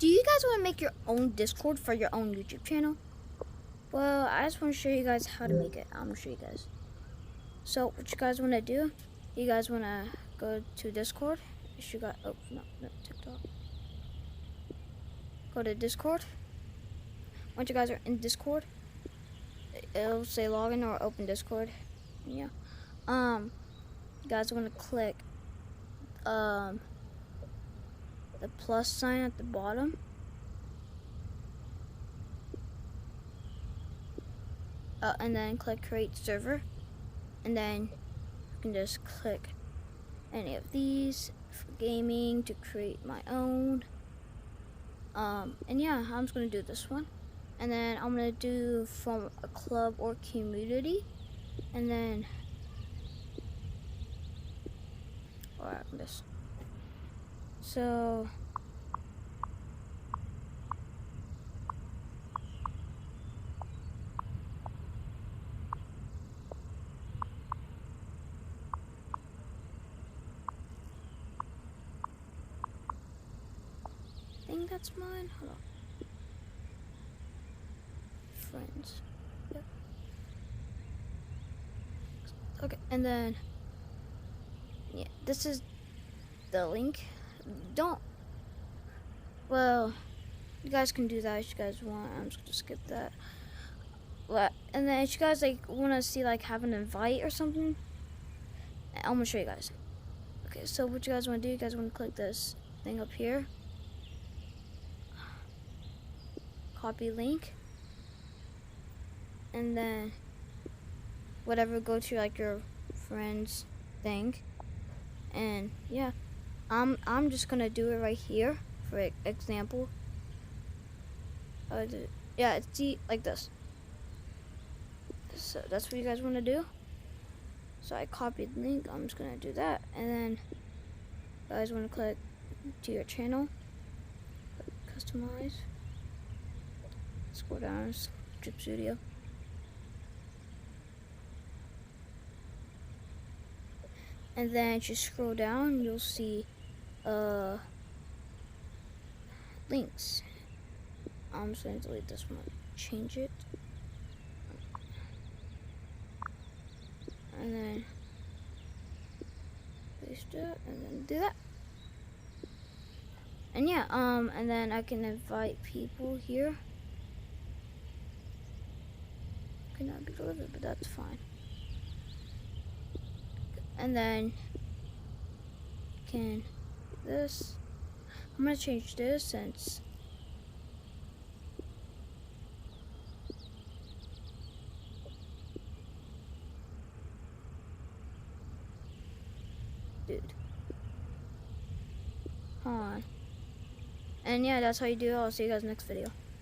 Do you guys want to make your own Discord for your own YouTube channel? Well, I just want to show you guys how to make it. I'm going to show you guys. So, what you guys want to do, you guys want to go to Discord. You got, oh, no, TikTok. Go to Discord. Once you guys are in Discord, it'll say login or open Discord. Yeah. You guys want to click, the plus sign at the bottom. And then click create server, and then you can just click any of these for gaming to create my own. And yeah, I'm just gonna do this one, and then I'm gonna do from a club or community, and then this. So I think that's mine. Hold on. Friends. Yep. Okay, and then yeah, this is the link. Well, you guys can do that if you guys want. I'm just gonna skip that. And then if you guys like want to see like have an invite or something, I'm gonna show you guys. Okay, so what you guys want to do? You guys want to click this thing up here. Copy link, and then whatever, go to like your friends thing, and yeah, I'm just gonna do it right here for example. Yeah, it's like this. So that's what you guys want to do. So I copied the link. I'm just gonna do that, and then you guys want to click to your channel, customize. Scroll down, Drip Studio. And then just scroll down, you'll see links. I'm just gonna delete this one, change it. And then paste it, and then do that. And yeah, and then I can invite people here. Cannot be delivered, but that's fine. And then can do this. I'm gonna change this since dude. Hold on. And yeah, that's how you do it. I'll see you guys next video.